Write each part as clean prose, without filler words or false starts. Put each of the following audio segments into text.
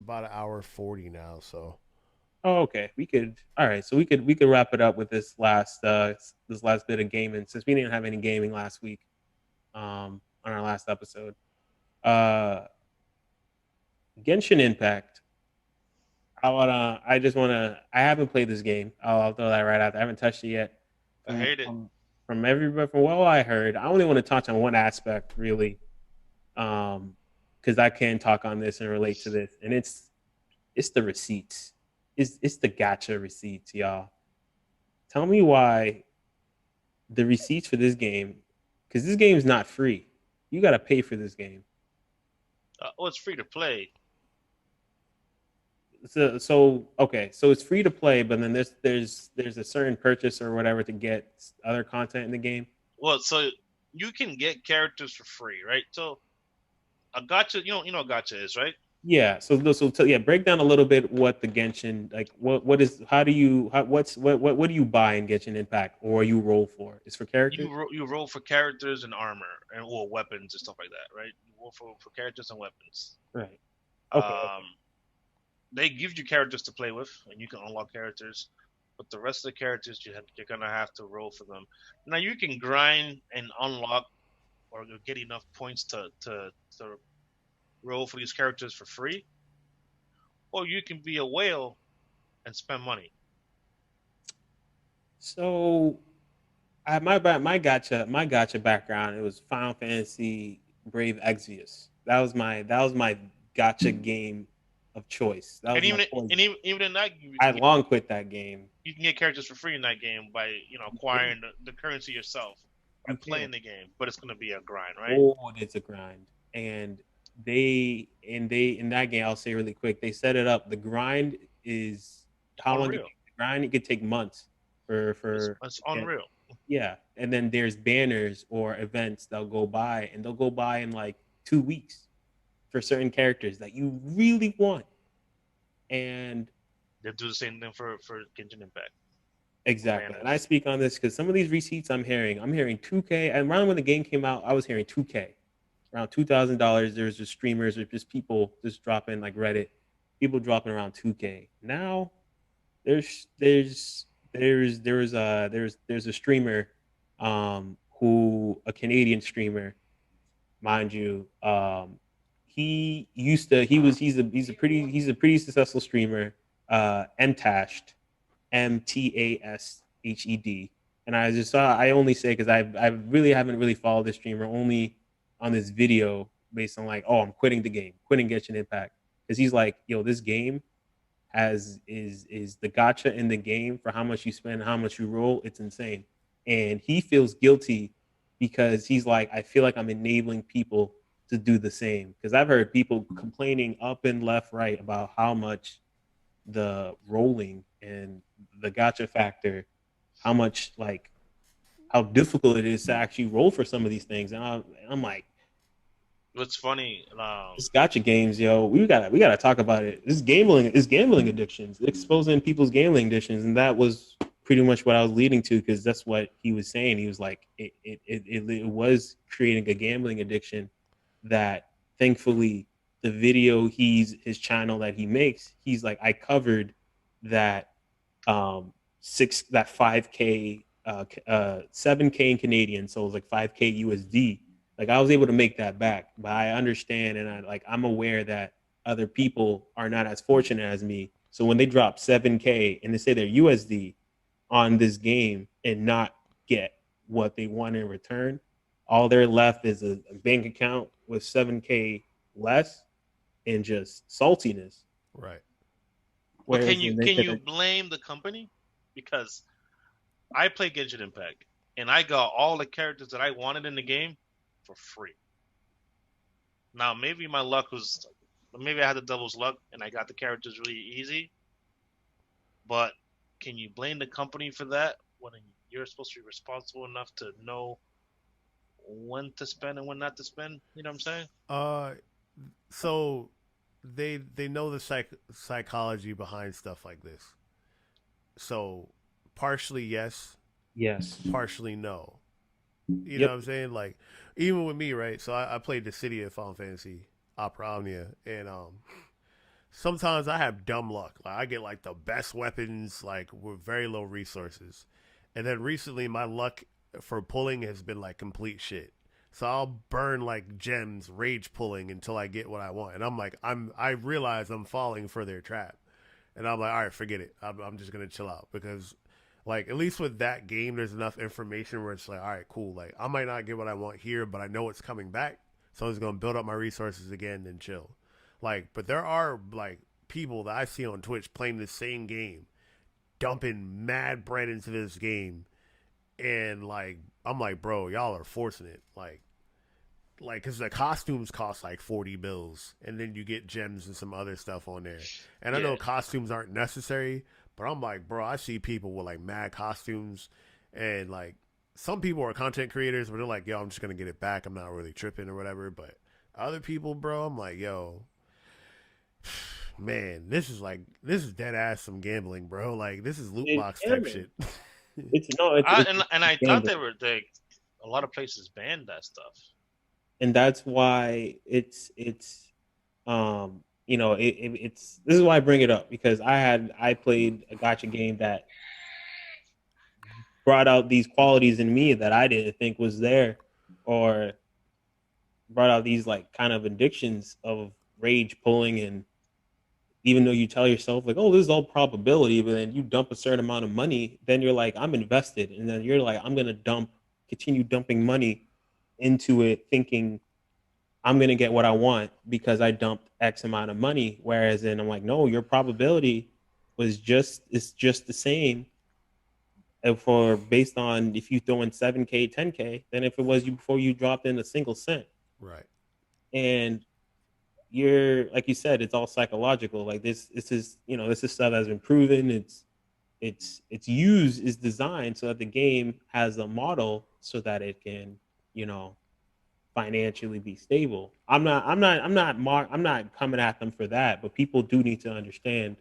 about an hour 40 now. So Oh, okay. We could. All right. So we could wrap it up with this last bit of gaming since we didn't have any gaming last week. On our last episode. Uh, Genshin Impact. I just wanna. I haven't played this game. I'll throw that right out there. I haven't touched it yet. I From hate it. from from everybody, from what I heard, I only want to touch on one aspect really, because I can talk on this and relate to this, and it's the receipts. It's the gacha receipts, y'all. Tell me why the receipts for this game, because this game is not free. You got to pay for this game. Oh, it's free to play. So okay, so it's free to play, but then there's a certain purchase or whatever to get other content in the game. Well, so you can get characters for free, right? So a gotcha, you know what gotcha is, right? Yeah. Yeah, break down a little bit what the Genshin like. What is how do you what do you buy in Genshin Impact or you roll for? It's for characters. You roll for characters and armor and or weapons and stuff like that, right? You roll for characters and weapons. Right. Okay. Um, they give you characters to play with, and you can unlock characters. But the rest of the characters, you're gonna have to roll for them. Now you can grind and unlock or get enough points to roll for these characters for free, or you can be a whale and spend money. So my gotcha background. It was Final Fantasy Brave Exvius. That was my gotcha game of choice. That And was my even and poison. even in that, I long quit that game. you can get characters for free in that game by Yeah, acquiring the currency yourself by you can. playing the game. But it's gonna be a grind, right? Oh, it's a grind. And they in that game, I'll say really quick, they set it up. The grind is how long it Unreal. takes to grind. It could take months for It's to get. unreal. Yeah, and then there's banners or events that'll go by, and they'll go by in like 2 weeks for certain characters that you really want. And They do the same thing for Genshin Impact with exactly, and I banners. speak on this because some of these receipts I'm hearing 2K. And around when the game came out, I was hearing 2K, around $2,000. There's just streamers or just people just dropping like Reddit, people dropping around 2K. Now there's a streamer, who a Canadian streamer, mind you. He's a pretty successful streamer. Mtashed, Mtashed, and I just saw. I only say because I really haven't really followed this streamer only on this video based on like, oh, I'm quitting the game, quitting Genshin Impact, because he's like, yo, this game has is the gotcha in the game for how much you spend, how much you roll. It's insane, and he feels guilty because he's like, I feel like I'm enabling people to do the same. Because I've heard people complaining up and left, right about how much the rolling and the gotcha factor, how much like how difficult it is to actually roll for some of these things. And I'm like, What's funny? this gotcha games, yo, we gotta talk about it. This gambling is gambling addictions, exposing people's gambling addictions, and that was pretty much what I was leading to because that's what he was saying. He was like, it was creating a gambling addiction that thankfully the video his channel that he makes, he's like, I covered that 5K 7K in Canadian, so it was like 5K USD. Like I was able to make that back, but I understand and I'm aware that other people are not as fortunate as me. So when they drop 7K and they say they're USD on this game and not get what they want in return, all they're left is a bank account with 7K less and just saltiness. right. But Whereas when they can said you that, blame the company? Because I play Genshin Impact and I got all the characters that I wanted in the game for free. Now maybe my luck was maybe I had the devil's luck and I got the characters really easy. But can you blame the company for that when you're supposed to be responsible enough to know when to spend and when not to spend? You know what I'm saying? Uh, so they know the psychology behind stuff like this. So partially yes, yes, partially no. You know yep, what I'm saying? Like even with me, right? So I played the city of Final Fantasy Opera Omnia, and sometimes I have dumb luck. Like I get like the best weapons, like with very low resources, and then recently my luck for pulling has been like complete shit. So I'll burn like gems rage pulling until I get what I want, and I'm like I realize I'm falling for their trap, and I'm like all right, forget it. I'm just gonna chill out because. Like at least with that game, there's enough information where it's like, all right, cool. Like I might not get what I want here, but I know it's coming back, so I'm just gonna build up my resources again and chill. Like, but there are like people that I see on Twitch playing the same game, dumping mad bread into this game, and like I'm like, bro, y'all are forcing it. Like, cause the costumes cost like 40 bills, and then you get gems and some other stuff on there. And I Yeah, know costumes aren't necessary, but I'm like, bro, I see people with like mad costumes, and like some people are content creators, but they're like, yo, I'm just gonna get it back. I'm not really tripping or whatever. But other people, bro, I'm like, yo, man, this is dead ass some gambling, bro. Like this is loot It's box type gambling. shit. It's no, and I thought gambling. they were like a lot of places banned that stuff. And that's why it's this is why I bring it up because I played a gotcha game that brought out these qualities in me that I didn't think was there, or brought out these like kind of addictions of rage pulling. And even though you tell yourself like, oh, this is all probability, but then you dump a certain amount of money, then you're like, I'm invested, and then you're like, I'm gonna continue dumping money into it, thinking I'm gonna get what I want because I dumped X amount of money. Whereas then I'm like, no, your probability is just the same for based on if you throw in 7K, 10K, than if it was you before you dropped in a single cent. Right. And you're like you said, it's all psychological. Like this is this is stuff that's been proven. It's used is designed so that the game has a model so that it can you know financially be stable. I'm not coming at them for that, but people do need to understand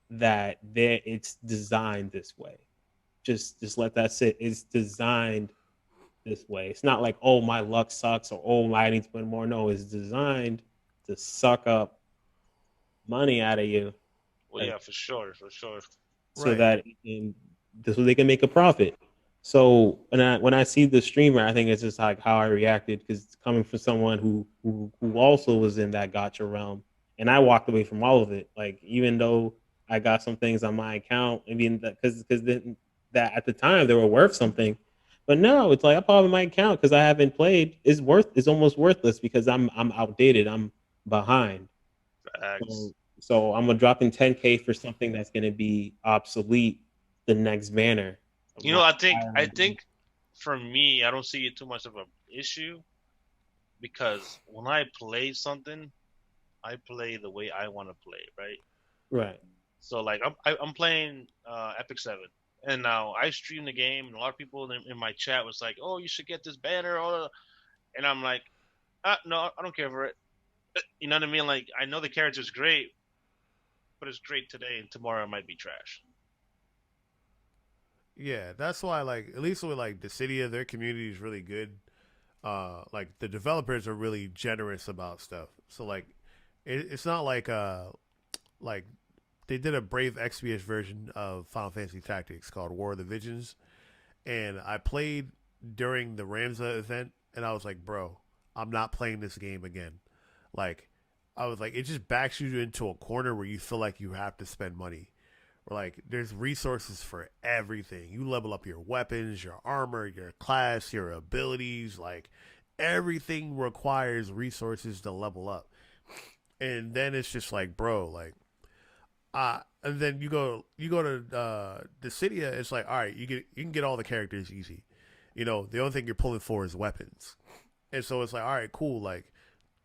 that it's designed this way. Just let that sit. It's designed this way. It's not like, oh, my luck sucks, or oh, I need to spend more. No, it's designed to suck up money out of you, Well, uh, yeah, for sure, for sure. so Right. that so they can make a profit. So when I see the streamer, I think it's just like how I reacted because it's coming from someone who also was in that gotcha realm, and I walked away from all of it. Like even though I got some things on my account, I mean, because that at the time they were worth something, but no, it's like I probably my account because I haven't played is almost worthless because I'm outdated. I'm behind. Facts. So I'm gonna drop in 10K for something that's gonna be obsolete the next banner. You know, I I think for me, I don't see it too much of an issue because when I play something, I play the way I want to play, right? right. So like I'm playing Epic Seven, and now I stream the game, and a lot of people in my chat was like, "Oh, you should get this banner," and I'm like, "No, I don't care for it." You know what I mean? Like I know the character's great, but it's great today, and tomorrow it might be trash. Yeah, that's why like at least with like Dissidia, their community is really good. Like the developers are really generous about stuff. So like it's not like they did a Brave Exvius version of Final Fantasy Tactics called War of the Visions, and I played during the Ramza event, and I was like, bro, I'm not playing this game again. Like, I was like, it just backs you into a corner where you feel like you have to spend money. Or like, there's resources for everything. You level up your weapons, your armor, your class, your abilities. Like, everything requires resources to level up. And then it's just like, bro, like, and then you go to Dissidia. It's like, all right, you can get all the characters easy. You know, the only thing you're pulling for is weapons. And so it's like, all right, cool. Like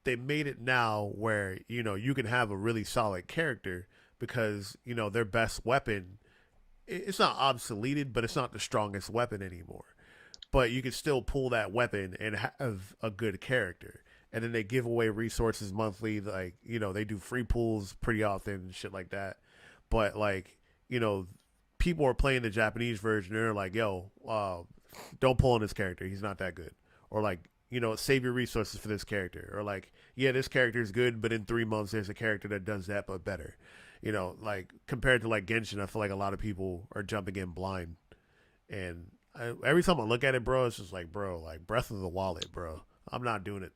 they made it now where you know you can have a really solid character because you know their best weapon. It's not obsoleted, but it's not the strongest weapon anymore. But you can still pull that weapon and have a good character. And then they give away resources monthly, like you know they do free pulls pretty often and shit like that. But like you know, people are playing the Japanese version. They're like, "Yo, don't pull on this character. He's not that good." Or like save your resources for this character, or like, yeah, this character is good, but in 3 months there's a character that does that but better. Like compared to like Genshin, I feel like a lot of people are jumping in blind, and every time I look at it, bro, it's just like, bro, like Breath of the Wallet, bro. I'm not doing it.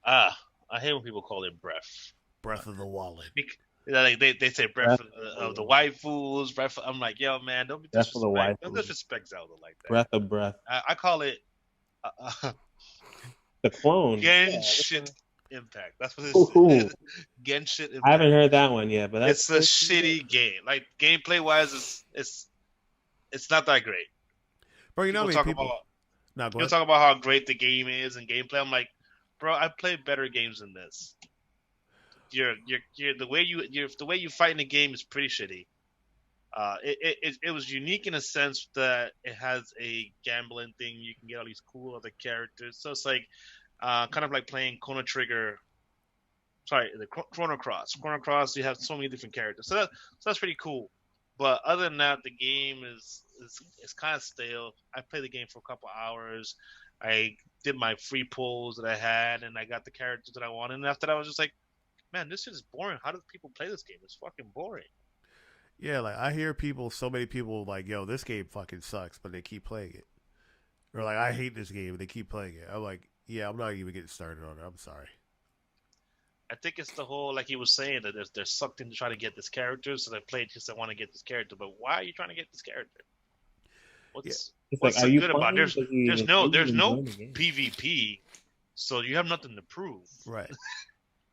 Ah, I hate when people call it breath. Breath of the Wallet. Like they say breath of the waifus. Breath. I'm like, yo, man, don't be Breath of the disrespect. Don't waifu. disrespect Zelda like that. Breath of breath. I call it The clone. Genshin Impact. That's what Ooh. it is. Genshin Impact. I haven't heard that one yet, but It's a shitty game. Like gameplay wise, it's not that great. Bro, People talk about how great the game is and gameplay. I'm like, bro, I played better games than this. You're the way you fight in the game is pretty shitty. It was unique in a sense that it has a gambling thing. You can get all these cool other characters. So it's like kind of like playing Chrono Trigger. Sorry, the Chrono Cross. Chrono Cross, you have so many different characters. So that's pretty cool. But other than that, the game is kind of stale. I played the game for a couple hours. I did my free pulls that I had, and I got the characters that I wanted. And after that, I was just like, man, this shit is boring. How do people play this game? It's fucking boring. Yeah, like I hear so many people like, yo, this game fucking sucks, but they keep playing it. Or like, I hate this game, and they keep playing it. I'm like, yeah, I'm not even getting started on it. I'm sorry. I think it's the whole, like he was saying, that they're sucked in to try to get this character, so they play it because they want to get this character. But why are you trying to get this character? What's like, so good about it? There's no the PvP, so you have nothing to prove. Right.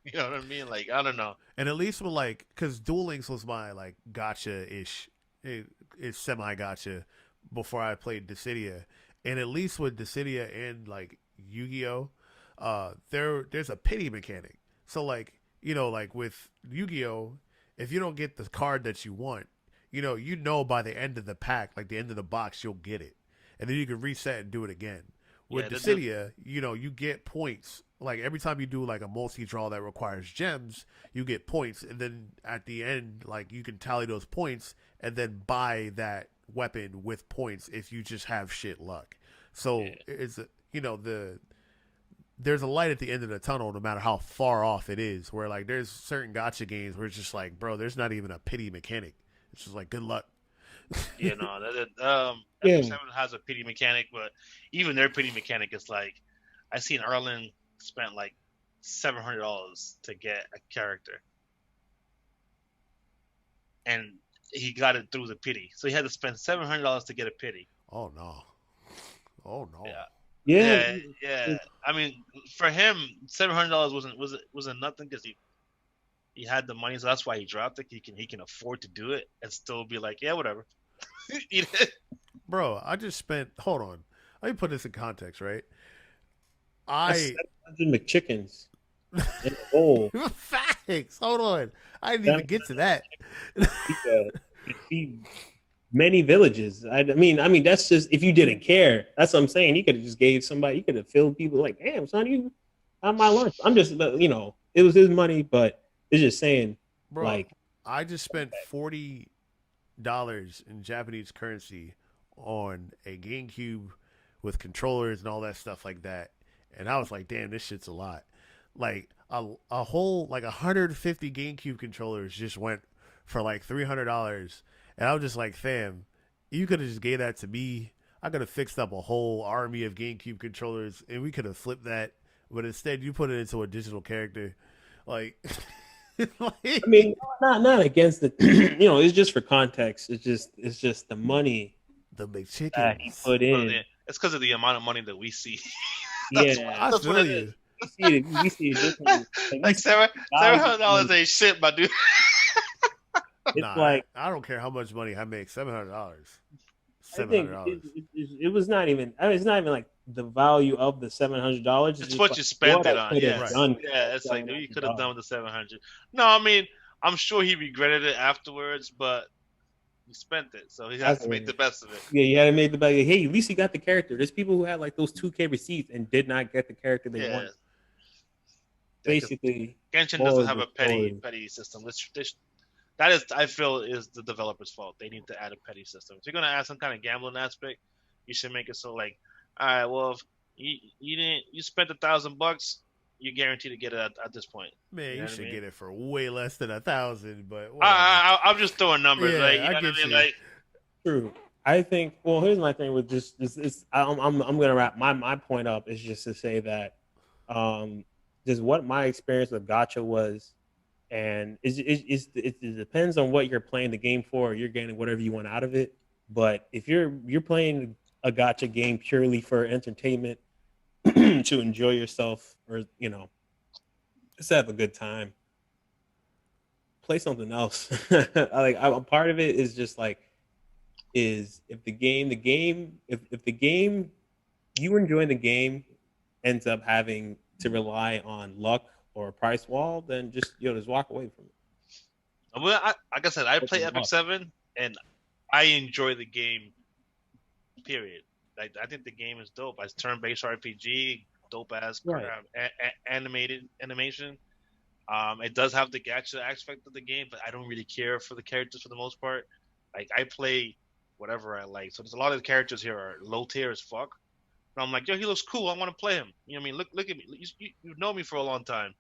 You know what I mean? Like, I don't know. And at least with like, because Duel Links was my like gacha-ish, it's semi-gacha before I played Dissidia. And at least with Dissidia and like Yu-Gi-Oh, there's a pity mechanic. So like, like with Yu-Gi-Oh, if you don't get the card that you want, by the end of the pack, like the end of the box, you'll get it. And then you can reset and do it again. With Dissidia, you get points. Like every time you do like a multi-draw that requires gems, you get points. And then at the end, like you can tally those points and then buy that weapon with points if you just have shit luck. So it's, there's a light at the end of the tunnel no matter how far off it is, where like there's certain gacha games where it's just like, bro, there's not even a pity mechanic. It's just like, good luck. F7 has a pity mechanic, but even their pity mechanic is like, I seen Erlen spent like $700 to get a character, and he got it through the pity. So he had to spend $700 to get a pity. Oh no! Yeah. I mean, for him, $700 wasn't nothing because he had the money, so that's why he dropped it. He can afford to do it and still be like, yeah, whatever. Bro, I just spent. Hold on, let me put this in context, right? That's 700 McChickens in a bowl. Facts. Hold on, I didn't even get to that. Feed many villages. I mean, that's just if you didn't care. That's what I'm saying. You could have just gave somebody. You could have filled people like, damn, son, you have my lunch. I'm just, it was his money, but it's just saying, bro. Like, I just spent $40 in Japanese currency on a GameCube with controllers and all that stuff like that, and I was like, damn, this shit's a lot. Like a whole like 150 GameCube controllers just went for like $300. And I was just like, fam, you could have just gave that to me. I could have fixed up a whole army of GameCube controllers, and we could have flipped that. But instead, you put it into a digital character. Like, I mean, not against the, it's just for context. It's just the money, the McChickens that he put in. It's because of the amount of money that we see. I feel you. We see it differently. Like $700 ain't shit, my dude. It's like, I don't care how much money I make. $700. $700. It was not even. It's not even like the value of the $700. It's what you spent it on. Yeah, done. Yeah. It's like you could have done with the $700. No, I mean, I'm sure he regretted it afterwards, but he spent it, so he has to make the best of it. Yeah, you had to make the best. Hey, at least he got the character. There's people who had like those 2K receipts and did not get the character they wanted. Basically, Genshin doesn't have a petty system. That is, I feel, is the developer's fault. They need to add a petty system. If you're gonna add some kind of gambling aspect, you should make it so like, all right, well, You spent $1,000. You're guaranteed to get it at this point. Man, You you know what I should mean? get it for way less than 1,000, but whatever. I'm just throwing numbers, like Yeah, you I know what get I mean. you. Like True. I think. Well, here's my thing with just this. I'm gonna wrap my point up is just to say that, um, just what my experience with Gacha was, and it depends on what you're playing the game for. You're getting whatever you want out of it. But if you're playing a Gacha game purely for entertainment, to enjoy yourself, or just have a good time, play something else. A part of it is just like is if if the game you enjoy the game ends up having to rely on luck or a price wall, then just walk away from it. well, like I said, I play Open Epic luck. 7, and I enjoy the game. Period. Like I think the game is dope. It's turn-based RPG, dope ass Right. animated animation. It does have the gacha aspect of the game, but I don't really care for the characters for the most part. Like I play whatever I like. So there's a lot of the characters here are low tier as fuck. And I'm like, yo, he looks cool. I want to play him. You know what I mean? Look at me. You know me for a long time.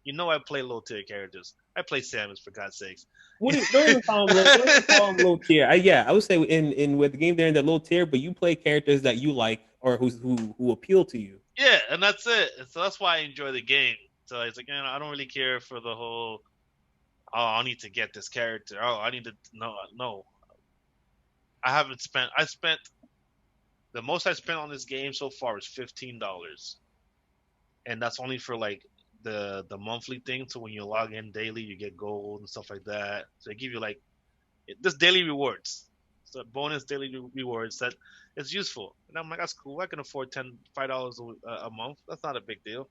You know I play low tier characters. I play Samus for God's sakes. Don't even call them low. Don't even call them low tier. Yeah, I would say in with the game they're in the low tier, but you play characters that you like or who appeal to you. Yeah, and that's it. And so that's why I enjoy the game. So it's like, I don't really care for the whole. Oh, I need to get this character. Oh, I need to. No. I haven't spent. I spent the most I spent on this game so far is $15, and that's only for like the monthly thing. So when you log in daily, you get gold and stuff like that. So they give you like this daily rewards. So bonus daily rewards that is useful. And I'm like, that's cool. I can afford $5 a month. That's not a big deal.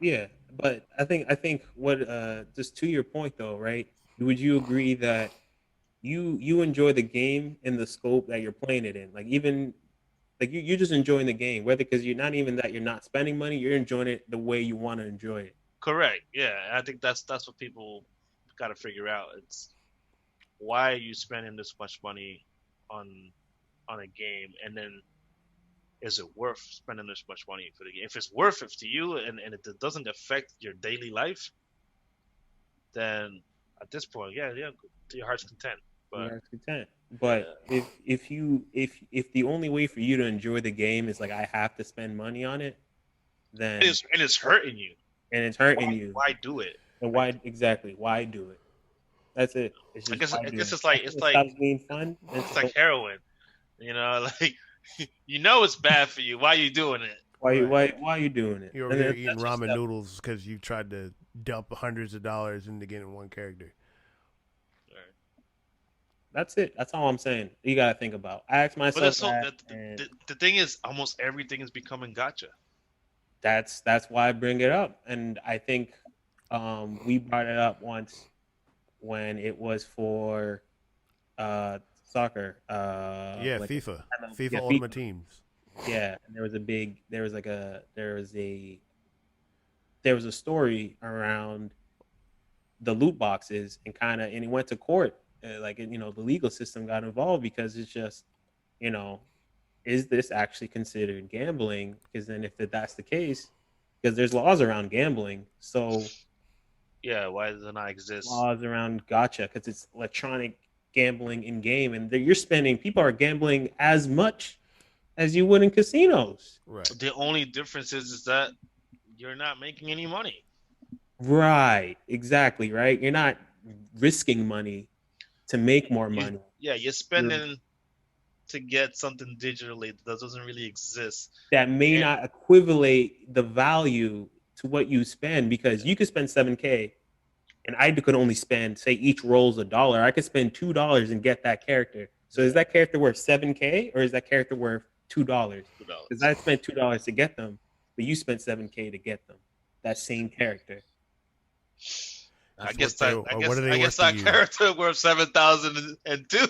Yeah, but I think what just to your point though, right? Would you agree that you enjoy the game in the scope that you're playing it in? Like even like you're just enjoying the game, whether because you're not even that you're not spending money, you're enjoying it the way you want to enjoy it. Correct. Yeah, I think that's what people got to figure out. It's why are you spending this much money on a game, and then is it worth spending this much money for the game? If it's worth it to you, and it doesn't affect your daily life, then at this point, yeah, to your heart's content. You But are content. yeah, But if the only way for you to enjoy the game is like I have to spend money on it, then it's hurting you. and it's hurting you, Why do it? and Like, why exactly? Why do it? That's it. It's I just guess why I do guess it. it's like After it stops being fun, it's like heroin. Like it's bad for you. Why are you doing it? Right. why are you doing it? You're over And here then eating that's just ramen that. noodles because you tried to dump hundreds of dollars into getting one character. That's it. That's all I'm saying. You gotta think about. I asked But myself it's so that, and the thing is, almost everything is becoming gotcha. that's why I bring it up. And I think we brought it up once when it was for soccer. Yeah, Like FIFA. FIFA yeah, Ultimate FIFA. Teams. Yeah, and there was a story around the loot boxes and it went to court. The legal system got involved because it's just you know is this actually considered gambling? Because then if that's the case, because there's laws around gambling, so Yeah, why does it not exist? laws around gotcha because it's electronic gambling in game, and you're spending. People are gambling as much as you would in casinos. Right. The only difference is that you're not making any money. Right, exactly. Right, you're not risking money to make more money. You're You're, spending to get something digitally that doesn't really exist. that may And not equivalate the value to what you spend because you could spend 7K and I could only spend, say, each roll's $1. I could spend $2 and get that character. So is that character worth 7K or is that character worth $2? Because $2. I spent $2 to get them, but you spent 7K to get them. That same character. That's what they, or what are they I worth guess to that you? character worth 7,002.